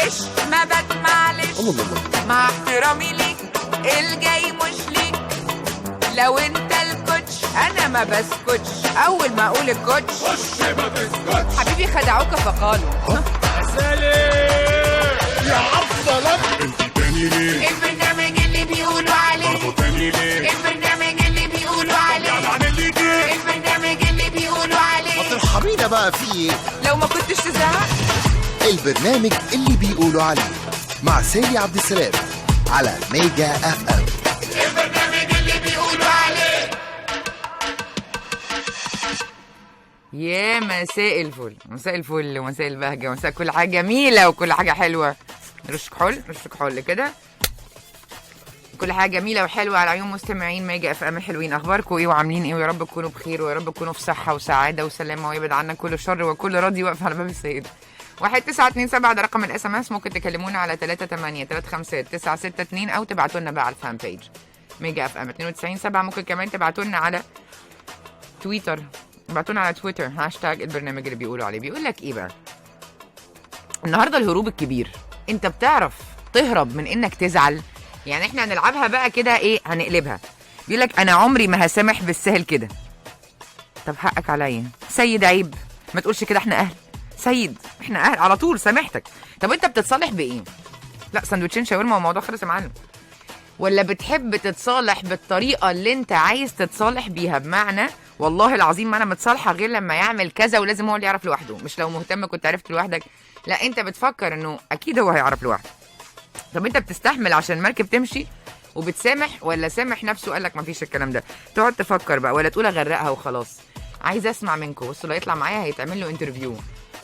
وش ما بات معلش، مع احترامي ليك الجاي مش ليك. لو انت الكوتش انا ما بسكتش، اول ما اقول الكوتش وش ما تسكتش. حبيبي خدعوك فقالوا يا عفضلك انت تاني ليه؟ البرنامج اللي بيقولوا عليه، برضه تاني ليه؟ البرنامج اللي بيقولوا عليه، يعني اللي جه البرنامج اللي بيقولوا عليه. ترحبينا بقى فيه لو ما كنتش تزهق البرنامج اللي بيقولوا عليه مع سالي عبد السلام على ميجا اف ام. البرنامج اللي بيقولوا عليه. يا مساء الفل، مساء الفل ومساء البهجة ومساء كل حاجة جميلة وكل حاجة حلوة. رش كحول رش كحول كده، كل حاجة جميلة وحلوة على عيون مستمعين ميجا اف ام الحلوين. اخباركم ايه وعاملين ايه؟ ويا رب تكونوا بخير ويا رب تكونوا في صحة وسعادة وسلامة ويبعد عنا كل شر وكل راضي واقف على باب السيد. 1927 ده رقم الاس ام اس، ممكن تكلمونا على 3835 او تبعتوا لنا بقى على الفان بيج ميجا اف ام 92.7. ممكن كمان تبعتوا لنا على تويتر، ابعتونا على تويتر هاشتاج البرنامج اللي بيقولوا عليه. بيقول لك ايه بقى النهارده؟ الهروب الكبير. انت بتعرف تهرب من انك تزعل؟ يعني احنا هنلعبها بقى كده، ايه هنقلبها. بيقول لك انا عمري ما هسامح بالسهل كده. طب حقك عليا سيد، عيب ما تقولش كده، احنا اهل سيد، احنا اهل على طول سامحتك. طب انت بتتصالح بايه؟ لا سندوتشين شاورما والموضوع خلص يا معلم؟ ولا بتحب تتصالح بالطريقه اللي انت عايز تتصالح بيها؟ بمعنى والله العظيم ما انا متصالحه غير لما يعمل كذا ولازم هو اللي يعرف لوحده، مش لو مهتم كنت عرفت لوحدك. لا انت بتفكر انه اكيد هو هيعرف لوحده. طب انت بتستحمل عشان المركب تمشي وبتسامح، ولا سامح نفسه قال لك مفيش الكلام ده؟ تقعد تفكر بقى ولا تقول اغرقها وخلاص؟ عايز اسمع منكم. بصوا اللي هيطلع معايا هيتعمل له انترفيو.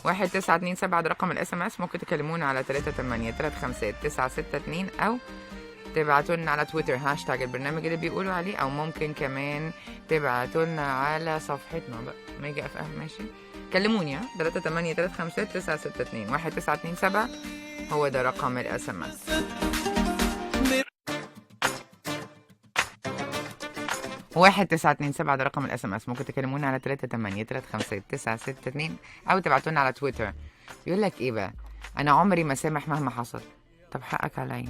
1927 ده رقم الاس ام اس، ممكن تكلمونا على 3835 او تبعتوا لنا على تويتر هاشتاج البرنامج اللي بيقولوا عليه، او ممكن كمان تبعتوا لنا على صفحتنا بقى ميجا اف ام. ماشي كلموني 3835 1927 هو ده رقم الاس ام اس. واحد 927 ده رقم الاس ام اس، ممكن تكلمونا على 3835 او تبعتوا لنا على تويتر. يقول لك ايه بقى انا عمري ما سامح مهما حصل. طب حقك عليا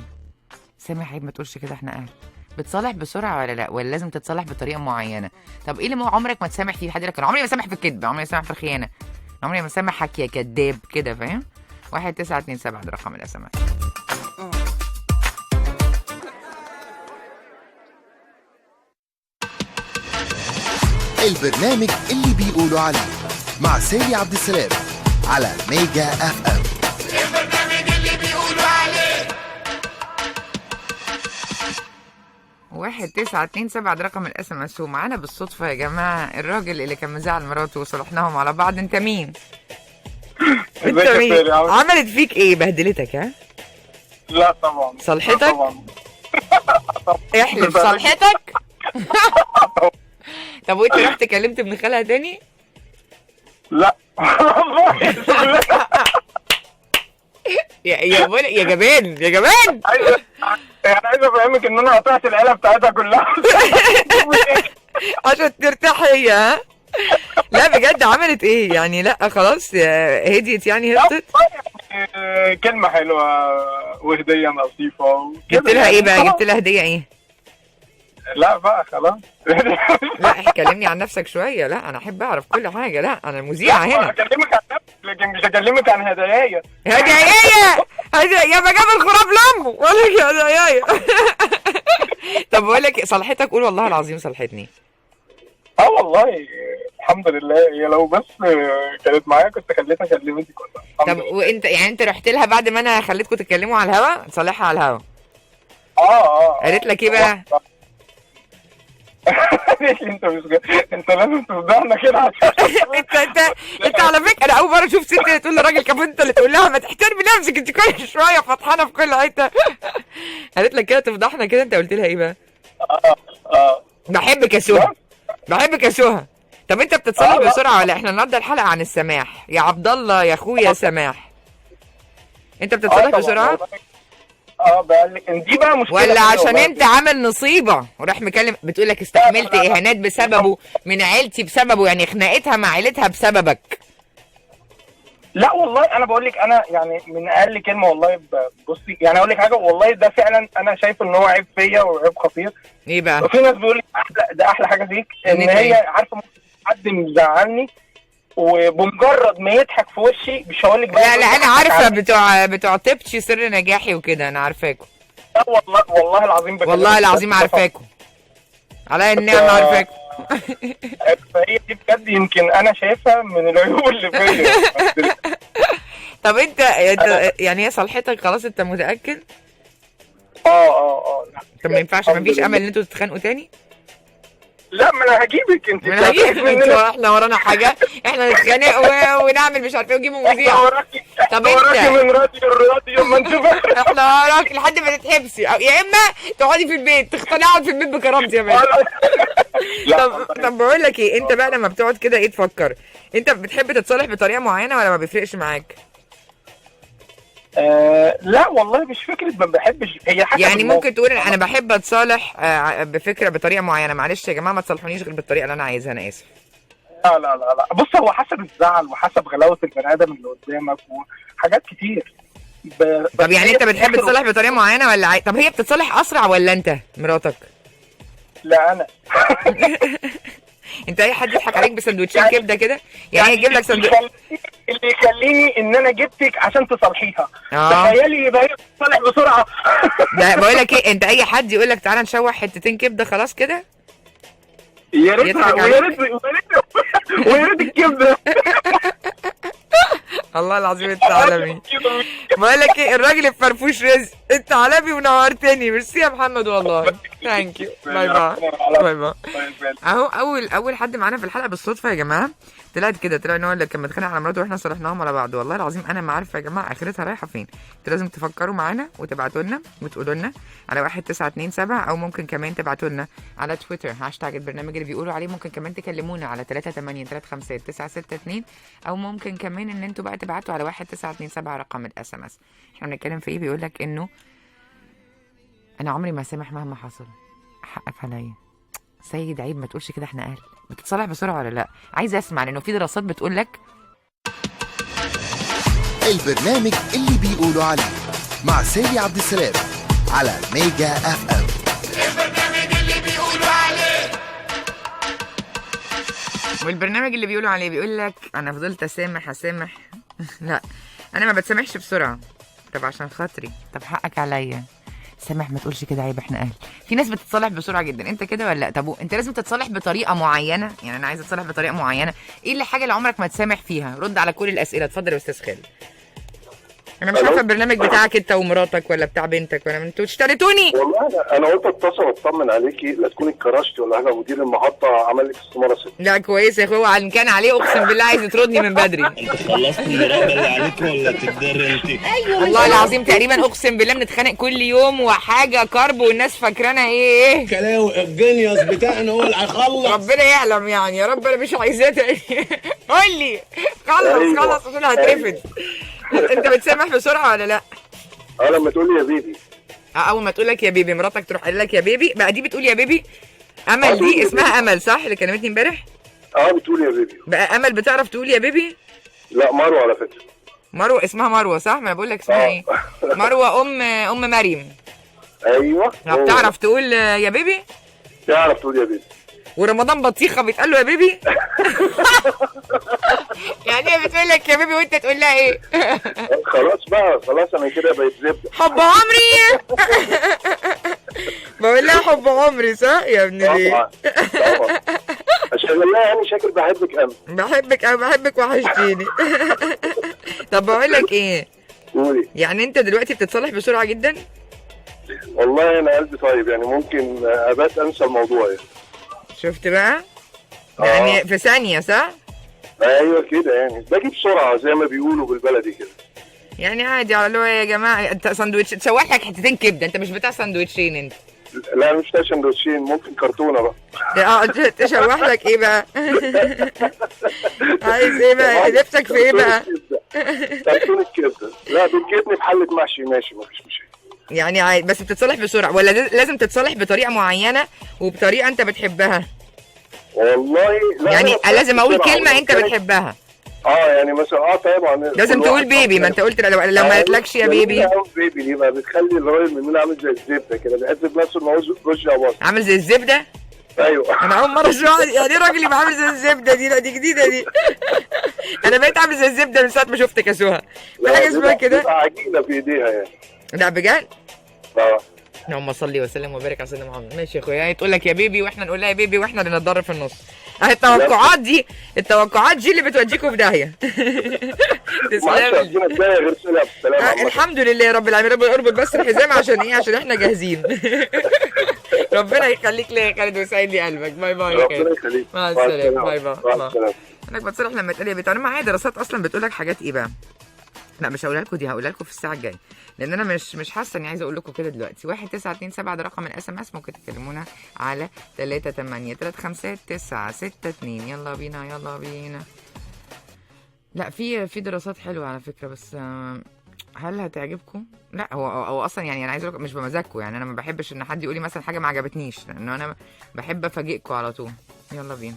سامح، عيب ما تقولش كده، احنا اهل. بتصالح بسرعه ولا لا، ولا لازم تتصالح بطريقه معينه؟ طب ايه اللي عمرك ما تسامح فيه؟ حد يقول لك انا عمري ما سامح في الكذب، عمري ما سامح في الخيانه، عمري ما سامحك يا كذاب كده، فاهم؟ 1927 ده رقم الاس ام اس. البرنامج اللي بيقولوا عليه مع سالي عبد السلام على ميجا اف ام. البرنامج اللي بيقولوا عليه. 1927 ده رقم الاس ام اس. ومعانا بالصدفه يا جماعه الراجل اللي كان مزعل مراته وصلحناهم على بعض. انت مين؟ انت مين؟ عملت فيك ايه؟ بهدلتك ها؟ لا طبعا. صلحتك؟ لا طبعا. احلف صلحتك؟ طب وانت رحت كلمت ابن خالها تاني؟ لا يا جبان يا جبان. عايز افهمك ان انا قطعت العيله بتاعتها كلها عشان ترتاح هي ها؟ لا بجد عملت ايه يعني؟ لا خلاص هديت يعني هبطت؟ كلمه حلوه وهديه لطيفه. جبت لها ايه بقى؟ جبت لها هديه ايه؟ لا بقى خلاص. لا كلمني عن نفسك شويه. لا انا احب اعرف كل حاجه. لا انا المذيعه هنا. هكلمك عن نفسك لكن مش هكلمك عن هدايا. يا ما جاب الخراب لامه ولا يا هدايا. طب بقول لك صلحتك؟ قول والله العظيم صلحتني. والله الحمد لله. هي لو بس كانت معايا كنت خليتها كلمتي كلها. طب وانت يعني انت رحت لها بعد ما انا خليتكم تتكلموا على الهوا تصلحها على الهوا؟ قالت لك ايه بقى؟ انت لازم تفضحنا كده. انت على فكره انا اول مره اشوف ست تقول لراجل كمان انت اللي تقول لها ما تحترمي نفسك انت كل شويه فطحانه في كل حته. قالت لك كده تفضحنا كده؟ انت قلت لها ايه بقى؟ بحبك يا سهى، بحبك يا سهى. طب انت بتتصالح بسرعه ولا؟ احنا النهارده الحلقه عن السماح يا عبد الله يا اخويا سماح. انت بتتصالح بسرعه؟ بقى لك دي بقى مشكله، ولا عشان انت عامل نصيبه وراح مكلم بتقول لك استحملت اهانات بسببه من عيلتي بسببه، يعني خناقتها مع عيلتها بسببك؟ لا والله انا بقول لك، انا يعني من اقل كلمه والله بصي يعني اقول لك حاجه والله، ده فعلا انا شايف ان هو عيب فيا وعيب خطير. ايه بقى؟ وفي ناس بيقول لك ده احلى حاجه فيك، ان إنك هي إيه؟ عارفه ممكن حد مزعلني وبمجرد ما يضحك في وشي مش هقول لك لا لا انا عارفه بتوع تبتشي سر نجاحي وكده، انا عارفاكم. لا والله العظيم بكلمك والله العظيم بجد. عارفاكم، على النعمه عارفاكم. فهي دي بجد يمكن انا شايفها من العيوب اللي فيا. طب انت يعني هي صالحتك خلاص، انت متاكد؟ لا. طب ما ينفعش، ما فيش امل ان انتوا تتخانقوا تاني؟ لا ما انا هجيبك انت. ما انا احنا ورانا حاجه، احنا نتخانق ونعمل مش عارف ايه ونجيبوا مذيع. طب وراكي انت من راديو ما انت فاكره. احنا وراك لحد ما تتحبسي، او يا اما تقعدي في البيت، تختاري اقعد في البيت بكرامتي يا باشا. طب بقول لك ايه، انت بقى لما بتقعد كده ايه تفكر؟ انت بتحب تتصالح بطريقه معينه ولا ما بيفرقش معاك؟ لا والله مش فكره ما بحبش، هي حاجه يعني ممكن تقول انا بحب اتصالح بفكره بطريقه معينه، معلش يا جماعه ما تصالحونيش غير بالطريقه اللي انا عايزها، انا اسف. لا بص، هو حسب الزعل وحسب غلاوه البني ادم اللي قدامك وحاجات كتير. طب يعني انت بتحب تصالح بطريقه معينه ولا طب هي بتصالح اسرع ولا انت مراتك؟ لا انا انت اي حد يضحك عليك بسندوتشين كبده كده، يعني يجيب لك سندوتش اللي يخليني ان انا جبتك عشان تصالحيها. اه تخيلي يبقى هي بتصالح بسرعه. ده بقول لك ايه، انت اي حد يقول لك تعالى نشوح حتتين كبده خلاص كده، يا ريت يضحك ويا ريت ويا ريت الكبده. الله العظيم انت عالمي. بقول لك ايه، الراجل الفرفوش رزق، انت عالمي ونورتني، ميرسي يا محمد والله. ثانك يو، باي باي باي باي. اهو اول حد معانا في الحلقه بالصدفه يا جماعه، طلع ان هو اللي كان متخانق على مراته واحنا صالحناهم على بعض. والله العظيم انا ما عارفه يا جماعه اخرتها رايحه فين. انتوا لازم تفكروا معانا وتبعتوا لنا وتقولوا لنا على 1927، او ممكن كمان تبعتوا لنا على تويتر هاشتاج البرنامج اللي بيقولوا عليه. ممكن كمان تكلمونا على 3835962، او ممكن كمان ان انتوا بقى تبعتوا على 1927 رقم الاس ام اس. احنا بنتكلم في ايه؟ بيقول لك انه انا عمري ما سامح مهما حصل، حقك عليا سيد، عيب ما تقولش كده، احنا اهل. بتتصالح بسرعه ولا لا؟ عايزه اسمع، لانه في دراسات بتقول لك. البرنامج اللي بيقولوا عليه مع سالي عبد السلام على ميجا اف ام. والبرنامج اللي بيقولوا عليه بيقول لك انا فضلت اسامح لا انا ما بتسامحش بسرعه. طب عشان خاطري، طب حقك عليا سامح، ما تقولش كده، عيب احنا اهل. في ناس بتتصالح بسرعه جدا، انت كده ولا لا؟ طب انت لازم تتصالح بطريقه معينه، يعني انا عايزه اتصالح بطريقه معينه. ايه اللي حاجه اللي عمرك ما تسامح فيها؟ رد على كل الاسئله، اتفضل يا استاذ خالد. انا مش عارفه البرنامج بتاعك انت ومراتك ولا بتاع بنتك ولا انتوا اشتريتوني. والله انا قلت اتصل اطمن عليكي، لا تكوني اتكرشتي ولا حاجه، مدير المحطه عمل لك استماره ست. لا كويس يا اخويا، ان كان عليه اقسم بالله عايز يطردني من بدري. انت خلصت المراقبه اللي عليك ولا تتدري انت؟ والله العظيم تقريبا اقسم بالله بنتخانق كل يوم وحاجه كرب، والناس فاكرانا ايه كلاوي الجنيوس بتاعنا هو اللي هيخلص. ربنا يعلم يعني، يا رب انا مش عايزاه تاني. قول لي خلص عشان هترفد. انت بتسامح بسرعه ولا لا؟ لما تقول لي يا بيبي، اول ما تقول لك يا بيبي مراتك تروح قايله لك يا بيبي بقى، دي بتقول يا بيبي. امل دي اسمها امل صح اللي كلمتني امبارح؟ بتقول يا بيبي. بقى امل بتعرف تقول يا بيبي؟ لا مروه على فكره. مروه اسمها مروه صح؟ ما انا بقول لك اسمها ايه؟ مروه ام مريم. ايوه بتعرف تقول يا بيبي؟ تعرف تقول يا بيبي. ورمضان بطيخه بيتقال له يا بيبي؟ يعني هي بتقول لك يا بيبي وانت تقول لها ايه؟ خلاص بقى، خلاص انا كده بقيت زبده. حب عمري. بقول لها حب عمري صح يا ابن ليه؟ طبعا عشان والله يعني شاكر بحبك قوي. بحبك وحشتيني. طب بقول لك ايه؟ قولي. يعني انت دلوقتي بتتصالح بسرعه جدا؟ والله انا قلبي طيب، يعني ممكن ابات انسى الموضوع يعني. شفت بقى؟ يعني في ثانيه صح؟ ايوه كده، يعني باجي بسرعه زي ما بيقولوا بالبلدي كده. يعني عادي على اللي هو يا جماعه انت ساندوتش تشوح لك حتتين كبده، انت مش بتاع ساندوتشين انت. لا مش بتاع سندوتشين، ممكن كرتونه بقى. تشوح لك ايه بقى؟ عايز ايه بقى؟ نفسك في ايه بقى؟ كرتونه كبده. لا بالجبنه بحله محشي ماشي مفيش مشكله. يعني عادي، بس بتتصالح بسرعه ولا لازم تتصالح بطريقه معينه وبطريقه انت بتحبها؟ والله لا، يعني لازم اقول كلمه انت بتحبها. يعني مثلا طبعا لازم تقول بيبي، ما انت قلت لو ما قالتلكش يا بيبي. بيبي دي بقى بتخلي الراجل مننا عامل زي الزبده كده، بيحس بنفسه ان هو رش يا بطل. عامل زي الزبده؟ ايوه. انا اول مره اشوف يعني ايه راجل يبقى عامل زي الزبده دي. لا دي جديده دي. انا بقيت عامل زي الزبده من ساعه ما شفتك يا سهى. في حاجه اسمها كده؟ بتبقى عجينه في ايديها يعني. لا بجد؟ اه. اللهم صل وسلم وبارك على سيدنا محمد. ماشي يا اخويا، يعني تقول لك يا بيبي واحنا نقول لها يا بيبي واحنا اللي نتضرب في النص. اهي التوقعات دي اللي بتوديكوا في داهيه. تسلم. غير سلام. الحمد لله رب العالمين. ربنا اربط بس الحزام عشان ايه؟ عشان احنا جاهزين. ربنا يخليك ليا يا خالد ويسعد لي قلبك. باي باي. ربنا يخليك. مع السلامه. باي باي. مع السلامه. انك بتصرح لما تقول يا بيت. انا معايا دراسات اصلا بتقول لك حاجات ايه بقى. لا مش هقولها لكم دي، هقولها لكم في الساعه الجايه، لان انا مش حاسه اني عايزه اقول لكم كده دلوقتي. 1927 ده رقم الاس ام اس، ممكن تكلمونا على 3835962. يلا بينا يلا بينا. لا في دراسات حلوه على فكره، بس هل هتعجبكم؟ لا هو اصلا يعني انا عايزه اقول مش بمزاجكم، يعني انا ما بحبش ان حد يقول لي مثلا حاجه ما عجبتنيش، لانه انا بحب افاجئكم على طول. يلا بينا.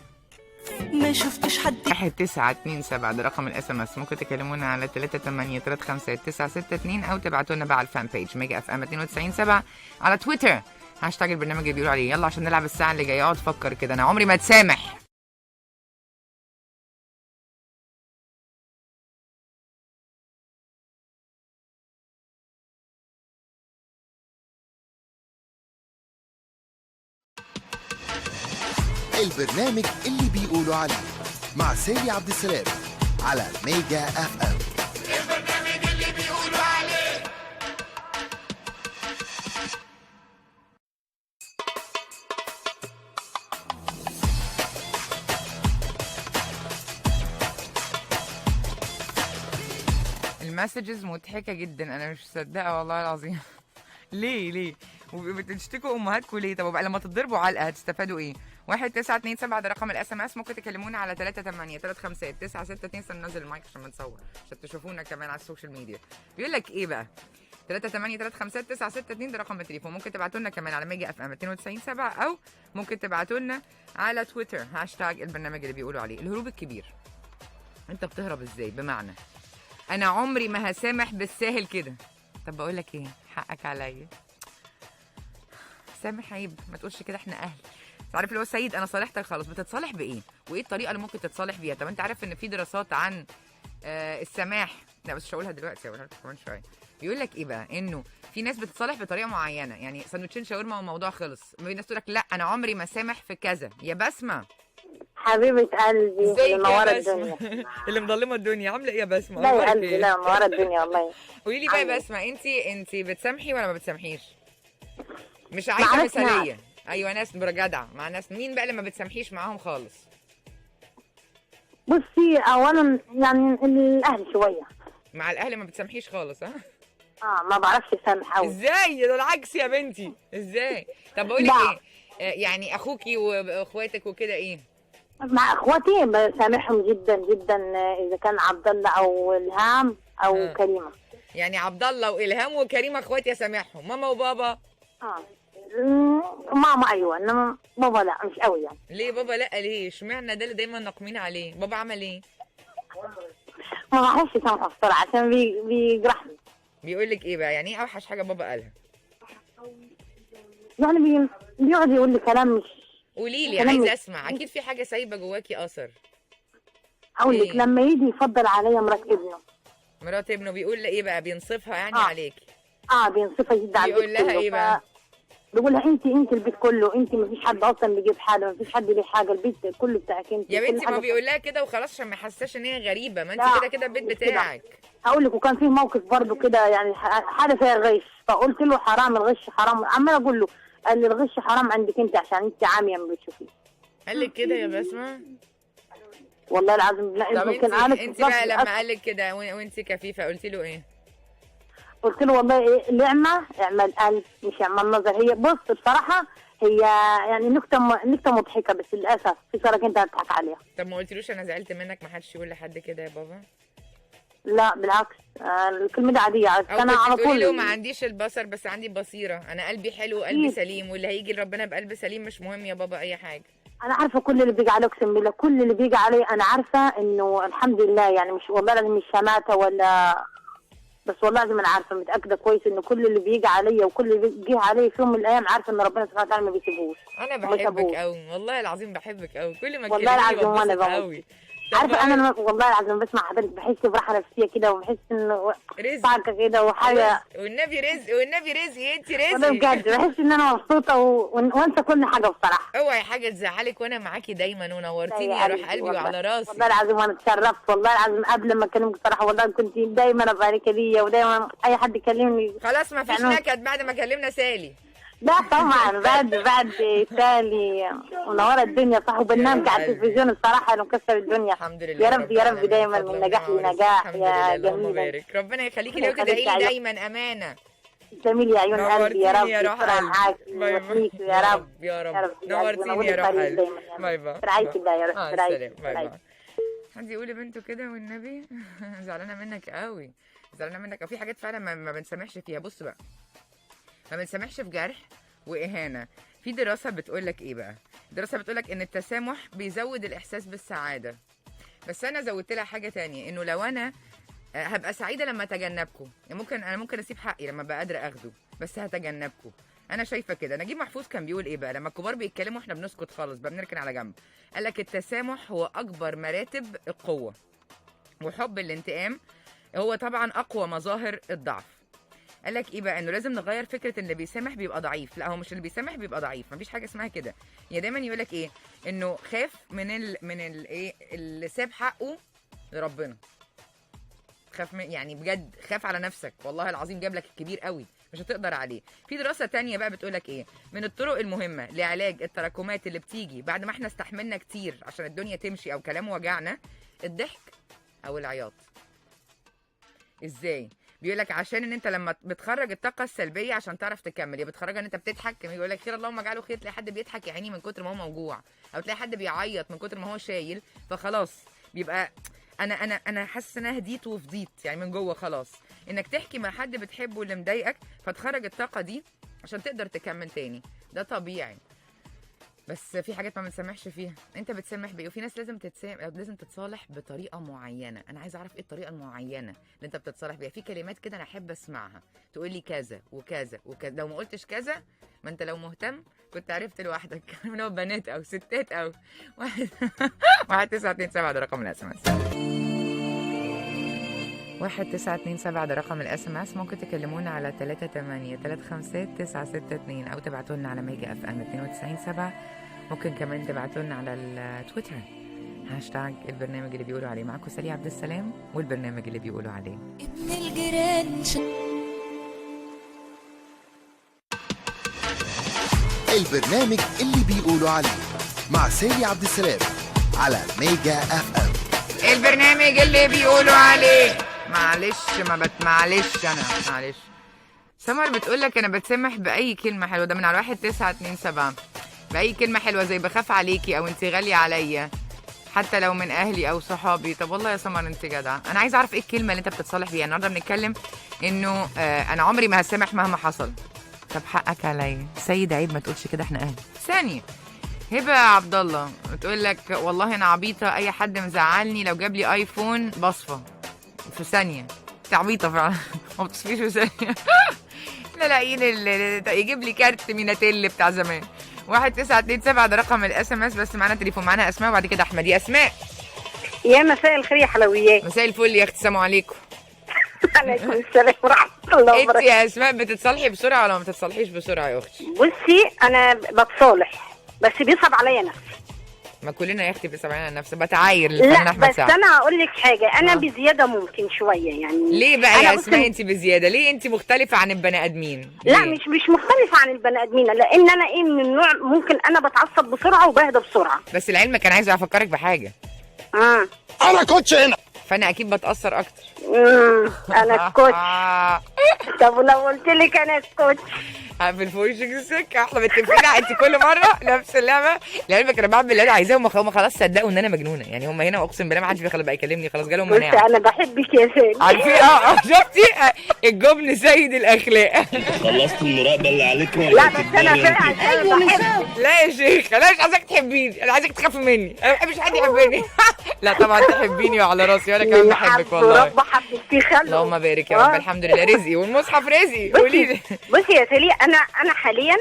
ما شفتش حد. 1927 ده رقم الاس ام اس، ممكن تكلمونا على 3835962 او تبعتوا لنا بقى على الفان بيج ميجا اف ام 927 على تويتر هاشتاج البرنامج اللي بيقولوا عليه. يلا عشان نلعب الساعه اللي جايه. اقعد فكر كده، انا عمري ما اتسامح. البرنامج اللي بيقولوا عليه مع سالي عبد السلام على ميجا اف ام. البرنامج اللي بيقولوا عليه. المسجز مضحكه جدا، انا مش مصدقه والله العظيم. ليه وبتشتكوا امهاتكم ليه؟ طب وبقى لما تضربوا علقه هتستفادوا ايه؟ 1927 ده رقم الاس ام اس، ممكن تكلمونا على 3835962. ننزل المايك عشان ما نصور، عشان تشوفونا كمان على السوشيال ميديا. بيقول لك ايه بقى؟ 3835962 ده رقم التليفون. ممكن تبعتوا لنا كمان على ميجا اف ام 927 او ممكن تبعتوا لنا على تويتر هاشتاج البرنامج اللي بيقولوا عليه. الهروب الكبير. انت بتهرب ازاي؟ بمعنى انا عمري ما هسامح بالساهل كده. طب بقول لك ايه؟ حقك عليا. سامح عيب، ما تقولش كده، احنا اهل. عارف اللي هو سيد انا صالحتك خلاص. بتتصالح بايه؟ وايه الطريقه اللي ممكن تتصالح بيها؟ طب انت عارف ان في دراسات عن السماح. لا بس مش هقولها دلوقتي، هقولها لكم كمان شويه. بيقول لك ايه بقى؟ انه في ناس بتصالح بطريقه معينه، يعني ساندوتشين شاورما والموضوع خلص. في ناس تقول لك لا انا عمري ما سامح في كذا. يا بسمه حبيبة قلبي اللي منورة الدنيا. اللي مضلمه الدنيا. عامله ايه يا بسمه؟ لا يا قلبي، لا منورة الدنيا والله. قولي لي بقى يا بسمه، انت بتسامحي ولا ما بتسامحيش؟ مش عايزه مثاليه. ايوه ناس جدع مع ناس. مين بقى اللي ما بتسامحيش معاهم خالص؟ بصي اولا يعني الاهل شويه. مع الاهل ما بتسامحيش خالص؟ ها ما بعرفش اسامح قوي. ازاي؟ ده العكس يا بنتي. ازاي؟ طب بقول لك ايه، يعني اخوكي واخواتك وكده ايه؟ مع اخواتي بسامحهم جدا جدا، اذا كان عبد الله او الهام او كريمه. يعني عبد الله والهام وكريمه اخواتي اسامحهم. ماما وبابا؟ ماما ايوه، انما بابا لا مش قوي يعني. ليه بابا لا؟ ليه؟ اشمعنى ده اللي دايما ناقمين عليه؟ بابا عمل ايه؟ ما بعرفش اسامحه بسرعه عشان بيجرحني. بيقول لك ايه بقى؟ يعني ايه اوحش حاجه بابا قالها؟ يعني بيقعد يقول لي كلام مش. قولي لي، عايزه اسمع. اكيد في حاجه سايبه جواكي اثر. اقول لك لما يجي يفضل عليا مرات ابنه بيقول لها ايه بقى؟ بينصفها يعني عليكي؟ بينصفها جدا على بيقول لها ايه بقى؟ بيقول لها انت البيت كله، انت ما فيش حد اصلا بيجيب حاجه، ما فيش حد ليه حاجه، البيت كله بتاعك انت يا بنتي. ما بيقول لها كده وخلاص عشان ما يحسسش ان هي غريبه، ما انت كده البيت بتاعك. هقول لك وكان في موقف برضو كده يعني حاجه فيها غش، فقلت له حرام الغش حرام، عمال اقول له قال لي الغش حرام عندك انت عشان انت عاميه ما بتشوفيه. قال لك كده يا بسمه؟ والله العظيم لا. طب انت بقى لما قال لك كده وانت كفيفه قلت له ايه؟ قلت له والله ايه نعمه اعمل قلب مش اعمل نظر. هي بص بصراحه هي يعني نكته مضحكه، بس للاسف في صورة انت هتضحك عليها. طب ما قلتلوش انا زعلت منك؟ ما حدش يقول لحد كده يا بابا؟ لا بالعكس، الكلمه دي عاديه. انا على طول له ما عنديش البصر بس عندي بصيره، انا قلبي حلو وقلبي سليم، واللي هيجي لربنا بقلب سليم مش مهم يا بابا اي حاجه. انا عارفه كل اللي بيجي عليه، اقسم بالله كل اللي بيجي عليه انا عارفه انه الحمد لله، يعني مش والله لازم مش شماته ولا، بس والله لازم انا عارفه متاكده كويس انه كل اللي بيجي عليا وكل اللي بيجي عليه في يوم من الايام عارفه ان ربنا سبحانه وتعالى ما بيسيبوش. انا بحبك قوي والله العظيم، بحبك قوي كل ما والله العظيم وانا قوي. عارفه انا والله العظيم بسمع حضرتك بحس براحه نفسيه كده، وبحس انه طاقه كده وحاجه. والنبي رزق، والنبي رزق، انت رزق والله بجد بحس ان انا مبسوطه وانسى كل حاجه بصراحه. اوعي حاجه تزعلك وانا معاكي دايما، ونورتيني يا روح قلبي وعلى راسي. والله العظيم وانا اتشرفت والله العظيم. قبل ما اكلمك بصراحه والله كنت دايما ابارك ليا، ودايما اي حد يكلمني خلاص ما فيش نكد بعد ما كلمنا سالي. لا طبعا بعد سالي منوره الدنيا صح، وبرنامج على التلفزيون الصراحه اللي مكسر الدنيا. الحمد لله يا رب دايما من نجاح لنجاح يا جميله. ربنا يخليكي لي وتدعي لي دايما امانه. جميل يا عيون قلبي يا رب. يا روح قلبي يا رب يا رب نورتيني يا روح قلبي. باي باي. رعاية الله يا رب. سلام. باي باي. حد يقول لبنته كده والنبي زعلانه منك قوي، زعلانه منك. في حاجات فعلا ما بنسامحش فيها. بص بقى، ما بنسامحش في جرح واهانه. في دراسه بتقول لك ايه بقى؟ دراسه بتقول لك ان التسامح بيزود الاحساس بالسعاده. بس انا زودت لها حاجه تانية، انه لو انا هبقى سعيده لما اتجنبكم، يعني انا ممكن اسيب حقي لما ابقى قادره اخده، بس هتجنبكم. انا شايفه كده. نجيب محفوظ كان بيقول ايه بقى لما الكبار بيتكلموا احنا بنسكت خالص بقى، بنركن على جنب. قال لك التسامح هو اكبر مراتب القوه، وحب الانتقام هو طبعا اقوى مظاهر الضعف. قال لك ايه بقى؟ انه لازم نغير فكره ان اللي بيسامح بيبقى ضعيف. لا، هو مش اللي بيسامح بيبقى ضعيف، مفيش حاجه اسمها كده. يعني دايما يقول لك ايه؟ انه خاف من ايه اللي ساب حقه لربنا. خاف يعني بجد خاف على نفسك، والله العظيم جاب لك الكبير قوي مش هتقدر عليه. في دراسه تانية بقى بتقول لك ايه؟ من الطرق المهمه لعلاج التراكمات اللي بتيجي بعد ما احنا استحملنا كتير عشان الدنيا تمشي او كلام وجعنا، الضحك او العياط. ازاي؟ بيقول لك عشان ان انت لما بتخرج الطاقه السلبيه عشان تعرف تكمل، يا بتخرجها ان انت بتضحك، يقول لك خير اللهم اجعله خير، تلاقي حد بيضحك يا عيني من كتر ما هو موجوع، او تلاقي حد بيعيط من كتر ما هو شايل، فخلاص بيبقى انا حاسس ان انا هديت وفضيت يعني من جوه خلاص. انك تحكي مع حد بتحبه اللي مضايقك فتخرج الطاقه دي عشان تقدر تكمل تاني، ده طبيعي. بس في حاجات ما بنسامحش فيها. انت بتسامح بايه؟ وفي ناس لازم تتصالح بطريقه معينه. انا عايزه اعرف ايه الطريقه المعينه اللي انت بتتصالح بيها. في كلمات كده انا احب اسمعها، تقول لي كذا وكذا وكذا. لو ما قلتش كذا، ما انت لو مهتم كنت عرفت لوحدك. من بنات او ستات او 1927 ده رقم الاس ام اس. 1927 ده رقم الاس ام اس. ممكن تكلمونا على 3835 او تبعتوا لنا على ميجا اف ام 92.7. ممكن كمان تبعتوا لنا على التويتر هاشتاج البرنامج اللي بيقولوا عليه. معاكم سالي عبد السلام والبرنامج اللي بيقولوا عليه. ابن الجيران البرنامج اللي بيقولوا عليه مع سالي عبد السلام على ميجا اف ام. البرنامج اللي بيقولوا عليه. معلش سمر بتقول لك انا بتسامح باي كلمه حلوه. ده من على 1927. باي كلمه حلوه زي بخاف عليكي او انت غاليه عليا، حتى لو من اهلي او صحابي. طب والله يا سمر انت جدعه. انا عايزه اعرف ايه الكلمه اللي انت بتتصالح بيها. النهارده بنتكلم انه انا عمري ما هسامح مهما حصل. طب حقك عليا سيد، عيب ما تقولش كده، احنا اهل. ثانيه هبه عبد الله بتقول لك والله انا عبيطه، اي حد مزعلني لو جاب لي ايفون بصفه في ثانيه. انت عبيطه فعلا ما بتصفيش في ثانيه. لا يجيب لي كارت ميناتيل بتاع زمان. 1927 ده رقم الاس ام اس. بس معانا تليفون، معانا اسماء وبعد كده احمد. يا اسماء يا مساء الخير يا حلويات. مساء الفل يا اختي، السلام عليكم. عليكم السلام ورحمه الله وبركاته. انت يا اسماء بتصالحي بسرعه ولا ما بتتصالحيش بسرعه يا اختي؟ بصي انا بتصالح بس بيصعب عليا نفسي. ما كلنا يا اختي بيصعب علينا نفسي. بتعاير لا بس انا هقول لك حاجه، انا بزياده ممكن شويه يعني. ليه بقى يا اسماء انت بزياده؟ ليه انت مختلفه عن البني ادمين؟ لا مش مختلفه عن البني ادمين، لان انا ايه من النوع ممكن انا بتعصب بسرعه وبهدى بسرعه. بس لعلمك انا عايزه افكرك بحاجه. انا كوتش هنا، فانا اكيد بتاثر اكتر. انا الكوتش. طب ولو قلت لك انا الكوتش؟ هقفل في وشك السكه، احنا متفقين انت كل مره نفس اللعبه. لعلمك انا بعمل اللي انا عايزاه، هم خلاص صدقوا ان انا مجنونه، يعني هم هنا اقسم بالله ما حدش بقى يكلمني، خلاص جالهم بصي مناعه. انا بحبك يا سالي. عارفين شفتي الجبن سيد الاخلاق. خلصت المراقبه اللي عليك ولا لا بس انا فعلا بحبك. لا يا شيخ انا مش عايزاك تحبيني، انا عايزاك تخافي مني، انا ما بحبش حد يحبني. لا طبعا تحبيني وعلى راسي، وانا كمان بحبك والله. رب حبك في خلقه. اللهم بارك يا رب. الحمد لله رزقي والمصحف رزقي. قولي لي. بصي يا سالي، انا حاليا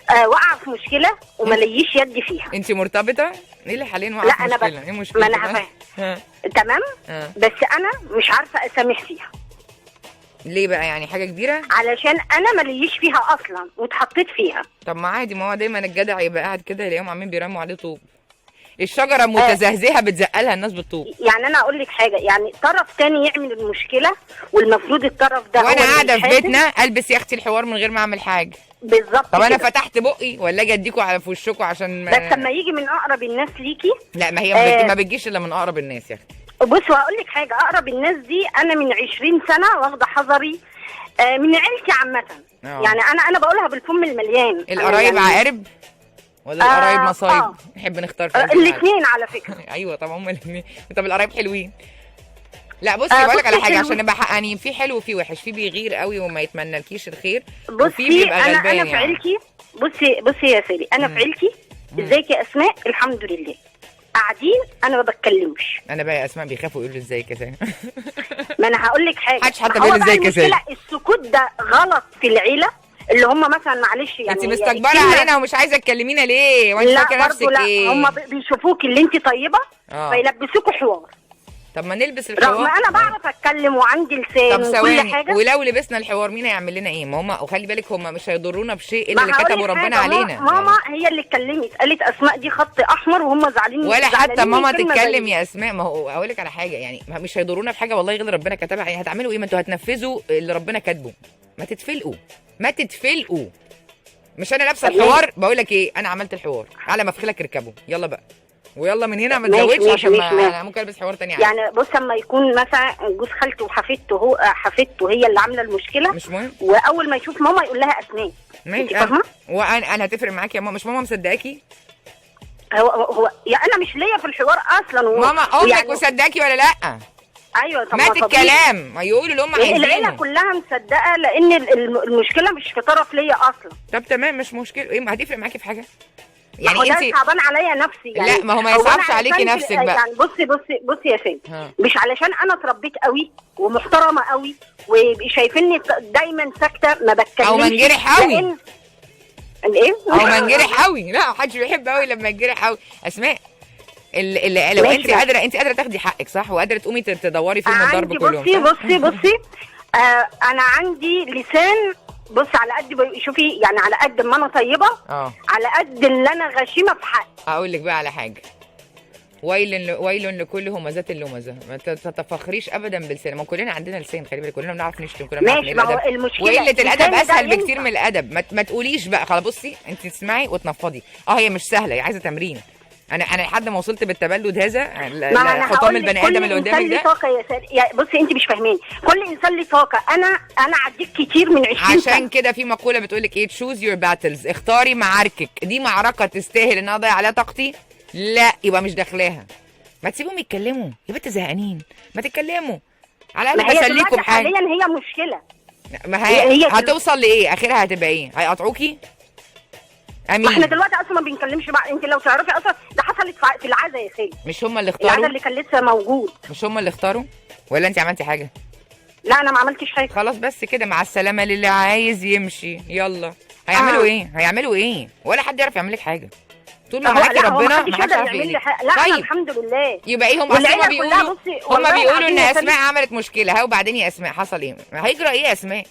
واقعه في مشكله ومليش يد فيها. انت مرتبطه؟ ايه اللي حاليا لا واقعه في انا مشكله؟ ايه ما مشكلتك؟ انا فاهم. تمام. بس انا مش عارفه اسامح فيها. ليه بقى؟ يعني حاجه كبيره؟ علشان انا مليش فيها اصلا واتحطيت فيها. طب ما عادي، ما هو دايما الجدع يبقى قاعد كده يلاقيهم عاملين بيرموا عليه طوب. الشجره متزهزهه بتزقلها الناس بالطوب. يعني انا اقول لك حاجه، يعني طرف تاني يعمل المشكله والمفروض الطرف ده وانا هو قاعده اللي في يحاسب. بيتنا البس يا اختي الحوار من غير ما اعمل حاجه. بالظبط. طب انا كده. فتحت بقي ولا اجي اديكوا على في وشكوا عشان بس لما يجي من اقرب الناس ليكي. لا ما هي ما بتجيش الا من اقرب الناس يا اختي. بصوا هقول لك حاجه، اقرب الناس دي انا من 20 سنه واخده حذري من عيلتي عامه. يعني انا بقولها بالفم المليان. القرايب يعني عقارب ولا القرايب مصايب؟ نحب نختار فيها الاثنين على فكره. ايوه طبعا هم الاثنين. طب القرايب حلوين؟ لا بصي بقول لك على حاجه عشان نبقى حقانيين، في حلو وفي وحش، في بيغير قوي وما يتمنالكيش الخير، وفي بيبقى غلبان. انا في عيلتي بصي يا سالي، انا في عيلتي ازيك يا اسماء الحمد لله قاعدين، انا ما بتكلمش. انا بقى يا اسماء بيخافوا يقولوا ازيك يا سالي. ما انا هقول لك حاجه، محدش حتى بيقول ازيك يا سالي. السكوت ده غلط في العيله، اللي هم مثلا معلش يعني انت مستكبره علينا ومش عايزه تكلمينا ليه؟ وانت فاكره نفسك ايه؟ هم بيشوفوك اللي انت طيبه فيلبسوكوا حوار. طب ما نلبس الحوار. رغم انا بعرف اتكلم وعندي لسان وكل حاجه. ولو لبسنا الحوار مين هيعمل لنا ايه؟ ما هم وخلي بالك هم مش هيضرونا بشيء الا اللي كتبوا ربنا علينا. ماما هي اللي اتكلمت، قالت اسماء دي خط احمر وهم زعلانين. ولا حتى ماما تتكلم يا اسماء. ما هو اقول لك على حاجه، يعني مش هيضرونا في حاجه والله غير ربنا كتبها. يعني هتعملوا ايه؟ ما انتوا هتنفذوا اللي ربنا كاتبه. ما تتفلقوا. مش انا لابسه الحوار بقول لك ايه، انا عملت الحوار على ما افخلك اركبه، يلا بقى ويلا من هنا ما تزودش عشان انا ممكن البس حوار تاني. يعني بص اما يكون مثلا جوز خالته وحفيدته هي اللي عامله المشكله، مش مهم، واول ما يشوف ماما يقول لها اسماء. ماشي فاهمه. وانا هتفرق معاكي يا ماما؟ مش ماما مصدقاكي؟ هو يعني انا مش ليا في الحوار اصلا. ماما امك يعني مصدقاكي ولا لا؟ ايوه طب مات الكلام، ما يقولوا اللي هم عايزينه. العيله كلها مصدقه لان المشكله مش في طرف ليا اصلا. طب تمام مش مشكله، ايه ما هتفرق معاكي في حاجه؟ يعني انت صعبان عليا نفسي يعني. لا ما هو ما يصعبش عليكي نفسك بقى. يعني بصي يا سيدي، مش علشان انا اتربيت قوي ومحترمه قوي وشايفيني دايما ساكته ما بتكلمش او منجرح قوي. ايه؟ او منجرح قوي. لا محدش بيحب قوي لما ينجرح قوي. اسماء اللي لو انت قادره تاخدي حقك صح، وقادره تقومي تدوري فيهم الضرب كلهم. بصي انا عندي لسان. بص على قد شوفي يعني، على قد ما انا طيبه على قد اللي انا غشيمه في حقي. اقول لك بقى على حاجه، ويل لكل همزه لمزه. ما تتفخريش ابدا بلسان، ما كلنا عندنا لسان، خلي بالك كلنا بنعرف نشتم، كلنا بنعرف الادب. وقله الادب اسهل بكتير من الادب. ما تقوليش بقى خلاص. بصي انت تسمعي وتنفضي. هي مش سهله، هي عايزه تمرين. انا لحد ما وصلت بالتبلد هذا حطام البني ادم اللي قدامك ده. طاقه يا بصي انت مش فاهماني، كل انسان له طاقه. انا عديت كتير من 20 سنه. عشان كده في مقوله بتقول لك ايه، تشوز يور باتلز، اختاري معاركك. دي معركه تستاهل ان انا اضيع عليها طاقتي؟ لا، يبقى مش داخلاها. ما تسيبهم يتكلموا يا بنت، زهقانين ما تتكلموا على الاقل بسليكم حاجه. حاليا هي مشكله. ما هي هتوصل لايه؟ اخرها هتبقى ايه؟ هيقطعوكي؟ ما احنا دلوقتي اصلا ما بنكلمش بعض. انت لو تعرفي اصلا ده حصلت في العزا يا سيدي. مش هم اللي اختاروا؟ العزا اللي كان لسه موجود. مش هم اللي اختاروا ولا انت عملتي حاجه؟ لا انا ما عملتش حاجه. خلاص بس كده، مع السلامه للي عايز يمشي. يلا هيعملوا ايه؟ ولا حد يعرف يعمل لك حاجه طول ما معاكي ربنا. ما حدش يعرف يعمل لك. لا طيب. الحمد لله. يبقى ايه؟ هم بيقولوا ان اسماء عملت مشكله. وبعدين يا اسماء حصل ايه؟ هيجرى ايه يا اسماء؟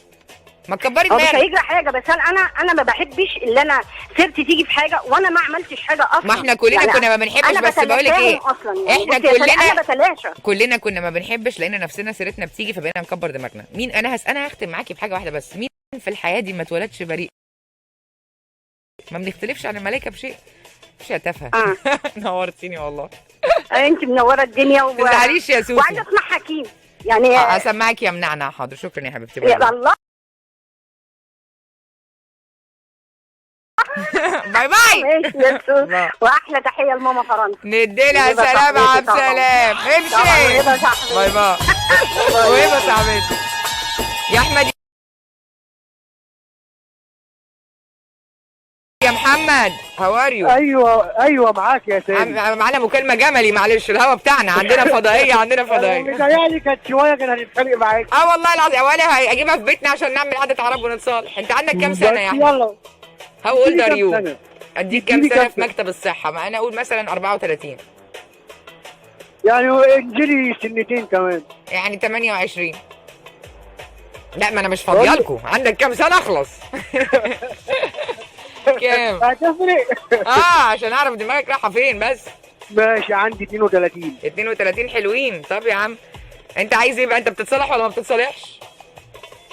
ما تكبري دماغك. مش هيجرى حاجه، بس انا ما بحبش اللي انا سيرتي تيجي في حاجه وانا ما عملتش حاجه اصلا. ما احنا كلنا يعني كنا ما بنحبش، بس بقول لك ايه، احنا كلنا كنا ما بنحبش لان نفسنا سيرتنا بتيجي فبقينا نكبر دماغنا. مين انا هختم معاكي بحاجه واحده بس، مين في الحياه دي ما اتولدش بريء؟ ما بنختلفش عن الملائكه بشيء. مش يا تافهه. نورتيني والله. انت منوره الدنيا ما تزعليش يا سوسي. وعايزه اسمع حكيم يعني. اسمعك يا منعنع. حاضر، شكرا يا حبيبتي. الله باي باي. ماشي يا سو. واحلى تحيه لماما فرنسا. نديلها سلام عبد السلام. امشي. باي باي. وهبه صاحبتي يا احمد يا محمد. هاو ار يو؟ ايوه معاك يا سيدي. معانا مكالمه جملي، معلش الهوا بتاعنا عندنا فضائيه متهيألي كانت شويه كان هنتخانق معاك. والله العظيم. اولا اجيبها في بيتنا عشان نعمل قعده عرب ونتصالح. انت عندك كام سنه يا احمد؟ يلا. هاو اولد ار يو؟ اديك كام سنه في مكتب الصحه؟ ما انا اقول مثلا 34. يعني انجلي سنتين كمان. يعني 28. لا ما انا مش فاضيالكوا. عندك كام سنه اخلص؟ كام؟ هتفرق. عشان اعرف دماغك رايحه فين بس. ماشي عندي 32. 32 حلوين. طب يا عم انت عايز ايه بقى؟ انت بتتصالح ولا ما بتتصالحش؟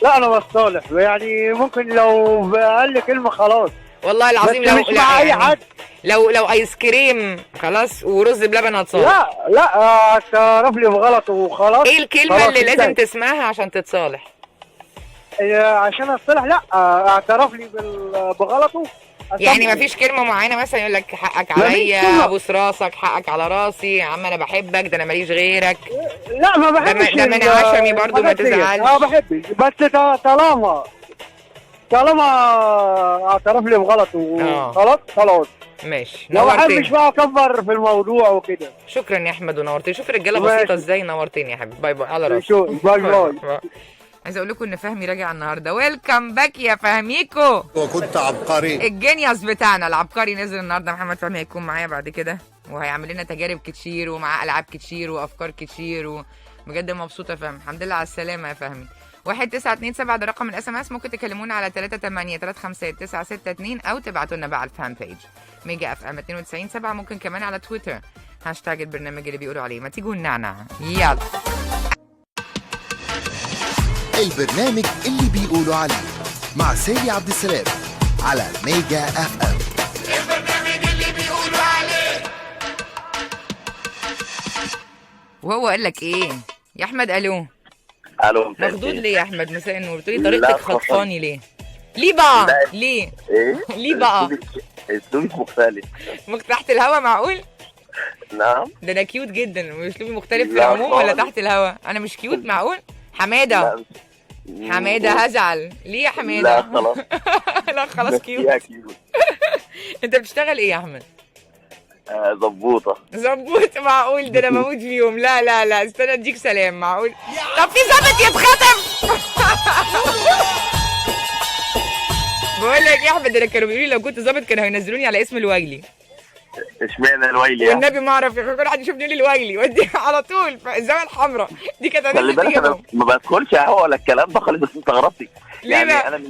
لا انا بصالح، يعني ممكن لو بأقل كلمه خلاص. والله العظيم لو مش مع اي حد. لو ايس كريم خلاص ورز بلبن هتصالح. لا اعترف لي بغلطه وخلاص. ايه الكلمه اللي لازم تسمعها عشان تتصالح؟ عشان اصطلح لا اعترف لي بغلطه. يعني مفيش كلمه معينه مثلا يقول لك حقك عليا، ابوس راسك، حقك على راسي، يا عم انا بحبك، ده انا ماليش غيرك. لا ما بحبش. ده من عشمي برضو ما تزعلش. بحبش بس طالما اعترف لي بغلطه خلاص. ماشي. ما بحبش بقى اكبر في الموضوع وكده. شكرا يا احمد ونورتني. شوف الرجاله بسيطه ازاي. نورتني يا حبيبي. باي باي على راسي. باي باي. عايزه اقول لكم ان فهمي راجع النهارده. ويلكم باك يا فهميكو. وكنت عبقري. الجينيوس بتاعنا العبقري نزل النهارده. محمد فهمي هيكون معايا بعد كده وهيعمل لنا تجارب كتير ومعاه العاب كتير وافكار كتير بجد مبسوطه يا فهمي. الحمد لله على السلامه يا فهمي. 1927 ده رقم الاس ام اس. ممكن تكلمونا على 3835962 او تبعتوا لنا بقى على الفان بيج ميجا اف ام 92.7. ممكن كمان على تويتر هاشتاج البرنامج اللي بيقولوا عليه. ما تيجوا نعنع. يلا البرنامج اللي بيقولوا عليه مع سالي عبد السلام على ميجا اف ام. البرنامج اللي بيقولوا عليه. وهو قال لك ايه يا احمد؟ الو مخدود ليه يا احمد؟ مساء النور. تقولي طريقتك خطفاني ليه بقى؟ ليه ايه ليه بقى؟ اسلوبك مختلف. تحت الهوا معقول؟ نعم. ده انا كيوت جدا. اسلوبي مختلف في العموم ولا تحت الهوا؟ انا مش كيوت معقول؟ حماده حماده هزعل ليه يا حماده؟ لا خلاص. لا خلاص كيوت. انت بتشتغل ايه يا احمد؟ ظبوطه. معقول؟ ده انا بموت فيهم. لا استنى اديك سلام. معقول؟ طب في ظابط يتخطف. بقول لك يا احمد انا كانوا بيقولوا لي لو كنت ظابط كانوا هينزلوني على اسم الويلي. اشمعنى الويلي؟ والنبي ما اعرف يا اخي. كل حد يشوفني يقول لي الويلي ودي على طول في الزاويه الحمراء دي. كانت خلي بالك انا ما بدخلش قهوه ولا الكلام ده خالص. بس استغربتي يعني بقى؟ انا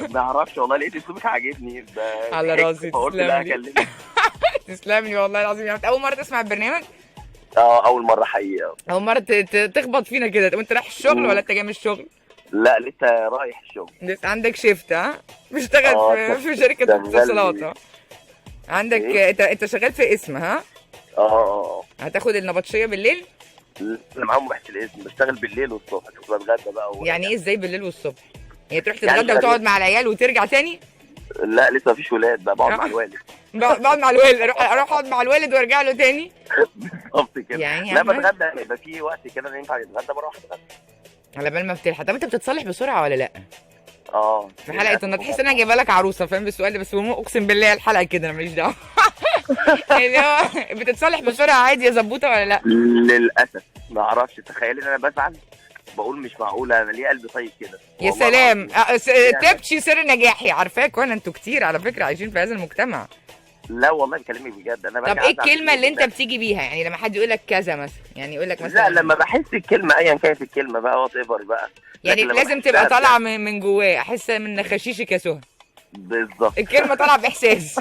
ما اعرفش والله. لقيت اسلوبك عاجبني على راسي. تسلم لي والله العظيم. يعني اول مره تسمع البرنامج؟ اول مره حقيقه. اول مره تخبط فينا كده. وانت رايح الشغل ولا انت جاي من الشغل؟ لا لسه رايح الشغل. لسه عندك شيفت؟ بتشتغل في شركه اتصالات. عندك انت شغال في اسم؟ هتاخد النبطشيه بالليل؟ انا معاهم رحت الاسم. بشتغل بالليل والصبح. كنت بتغدى بقى يعني ايه ازاي بالليل والصبح؟ يعني تروح تتغدى وتقعد مع العيال وترجع تاني؟ لا لسه مفيش ولاد بقى. بقعد مع الوالد. بقعد مع الوالد. اروح اقعد مع الوالد وارجع له تاني. بالظبط كده. يعني لا بتغدى. يبقى في وقت كده ينفع نتغدى بروح اتغدى على بال ما بتلحق. طب انت بتصالح بسرعه ولا لا؟ في حلقه انا تحس ان انا جايبه لك عروسه فاهم بالسؤال ده. بس اقسم بالله الحلقه كده انا ماليش دعوه. يعني هو بتتصالح بسرعه عادي يا زبوطه ولا لا؟ للاسف ما اعرفش. تخيلي ان انا بزعل بقول مش معقوله. انا ليه قلبي طيب كده؟ يا سلام. تبشي سر نجاحي. عارفاك وانا انتوا كتير على فكره عايشين في هذا المجتمع. لا والله بكلمك بجد. انا طب ايه الكلمه اللي انت بتيجي بيها؟ يعني لما حد يقول لك كذا مثلا، يعني يقول لك مثلا لا لما بحس الكلمه ايا كانت الكلمه بقى وات ايفر بقى. يعني لازم تبقى طالعه من جواه. احس من نخاشيشك يا سهى. بالظبط. الكلمه طالعه باحساس.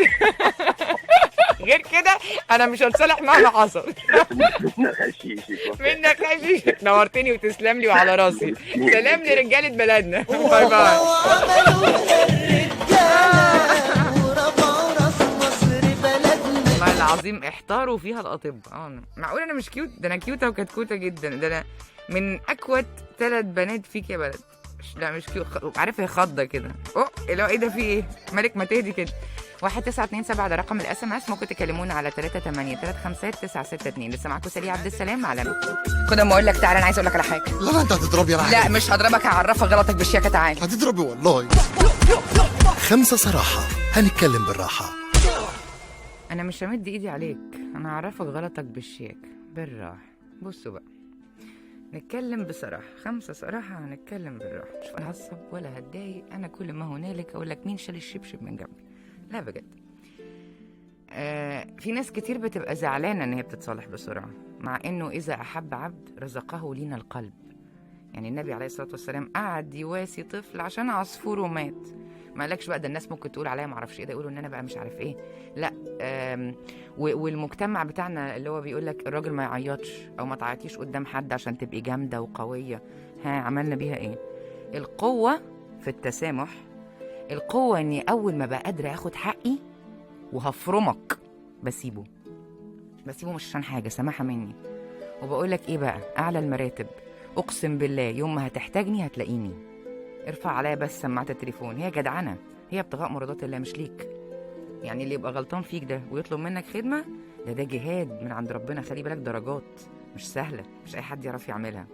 غير كده انا مش هتصالح مهما حصل. من نخاشيشك. نورتني وتسلم لي وعلى راسي. سلام لرجاله بلدنا. باي باي. والله العظيم احتاروا فيها الاطباء. معقول انا مش كيوت؟ ده انا كيوته وكتكوته جدا. ده انا من اكوت 3 بنات فيك يا بلد. لا مش كيوت. عارف هي خضه كده. اللي هو ايه ده؟ في ايه؟ مالك ما تهدي كده. 1927 ده رقم الاس ام اس. ممكن تكلمونا على 38353 لسه معاكم سالي عبد السلام على كده. ما اقول لك تعالى، انا عايز اقول لك على حاجه. لا انت هتضربي انا لا مش هضربك، هعرفك غلطك بالشياكه. تعالى هتضربي والله. 5 صراحة، هنتكلم بالراحة. انا مش همد ايدي عليك، انا هعرفك غلطك بالشياكه بالراحه. بصوا بقى، نتكلم بصراحه. 5 صراحه هنتكلم بالراحه، مش هتعصب ولا هتضايق. انا كل ما هنالك اقول لك مين شال الشبشب من جنبي. لا بجد. في ناس كتير بتبقى زعلانه ان هي بتتصالح بسرعه، مع انه اذا احب عبد رزقه لين القلب. يعني النبي عليه الصلاه والسلام قعد يواسي طفل عشان عصفوره مات. ما قالكش بقى ده الناس ممكن تقول عليا معرفش ايه، ده يقولوا ان انا بقى مش عارف ايه. لا. والمجتمع بتاعنا اللي هو بيقول لك الراجل ما يعيطش او ما تعيطيش قدام حد عشان تبقي جامده وقويه. عملنا بيها ايه؟ القوه في التسامح. القوه اني اول ما بقى قادره اخد حقي وهفرمك بسيبه مش عشان حاجه، سماحه مني. وبقول لك ايه بقى، اعلى المراتب اقسم بالله يوم ما هتحتاجني هتلاقيني. ارفع عليا بس سماعه التليفون. هي جدعنه، هي ابتغاء مرضات الله مش ليك. يعني اللي يبقى غلطان فيك ده ويطلب منك خدمه، ده جهاد من عند ربنا. خلي بالك درجات مش سهله، مش اي حد يعرف يعملها.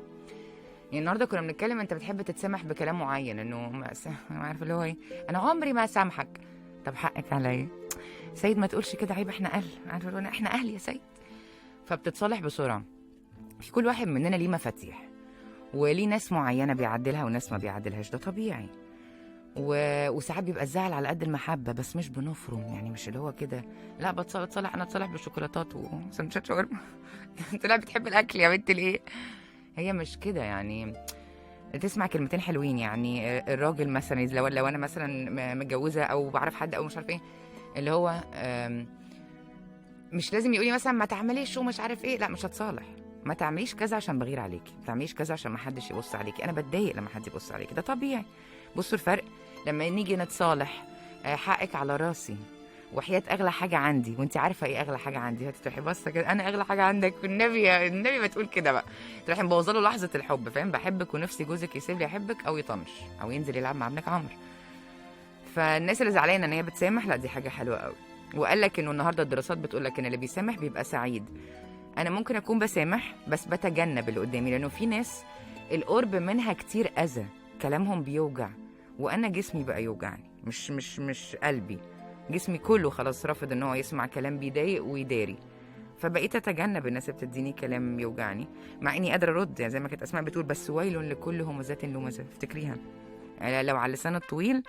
يعني النهارده كنا بنتكلم انت بتحب تتسامح بكلام معين، انه ما عارف اللي هو ايه، انا عمري ما اسامحك. طب حقك عليا سيد، ما تقولش كده، عيب، احنا اهل. عارف اللي هو احنا اهل يا سيد. فبتتصالح بسرعه. في كل واحد مننا ليه مفاتيح، وليه ناس معينه بيعدلها وناس ما بيعدلهاش، ده طبيعي. وساعات بيبقى الزعل على قد المحبه، بس مش بنفرم. يعني مش اللي هو كده، لا بتصالح انا اتصالح بالشوكولاتات وسندوتشات شاورما. انت لا بتحب الاكل يا بنت ليه؟ هي مش كده. يعني تسمع كلمتين حلوين. يعني الراجل مثلا لو انا مثلا متجوزه او بعرف حد او مش عارف ايه، اللي هو مش لازم يقولي مثلا ما تعمليش ومش عارف ايه. لا مش هتصالح. ما تعمليش كذا عشان بغير عليكي، ما تعمليش كذا عشان ما حدش يبص عليكي. انا بتضايق لما حد يبص عليكي، ده طبيعي. بصوا الفرق لما نيجي نتصالح. حقك على راسي وحياة اغلى حاجه عندي، وانت عارفه ايه اغلى حاجه عندي. هتروحي بصه كده، انا اغلى حاجه عندك النبي ما تقول كده بقى. تروحي مبوظه له لحظه الحب. فاهم؟ بحبك ونفسي جوزك يسيب لي احبك او يطنش او ينزل يلعب مع ابنك عمرو. فالناس اللي زعلانه ان هي بتسامح، لا دي حاجه حلوه قوي. وقال لك انه النهارده الدراسات بتقول لك ان اللي بيسامح بيبقى سعيد. انا ممكن اكون بسامح بس بتجنب اللي قدامي، لانه في ناس القرب منها كتير اذى، كلامهم بيوجع، وانا جسمي بقى يوجعني، مش قلبي، جسمي كله خلاص رافض ان هو يسمع كلام بيضايق ويداري. فبقيت اتجنب الناس اللي بتديني كلام يوجعني، مع اني قادره ارد. يعني زي ما كانت اسماء بتقول، بس ويل لكل همزات لمزه. افتكريها، يعني لو على اللسان الطويل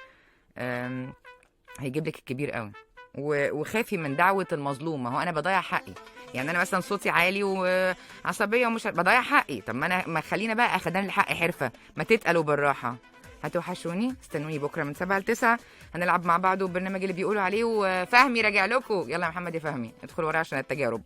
هيجيب لك الكبير قوي. وخافي من دعوه المظلوم. ما هو انا بضيع حقي. يعني انا مثلا صوتي عالي وعصبيه ومش بضيع حقي. طب ما خلينا بقى اخدان الحق حرفه، ما تتقلوا بالراحه. هتوحشوني، استنوني بكره من 7 ل 9 هنلعب مع بعض، والبرنامج اللي بيقولوا عليه وفهمي راجع لكم. يلا يا محمد يا فهمي ادخل ورا عشان التجارب.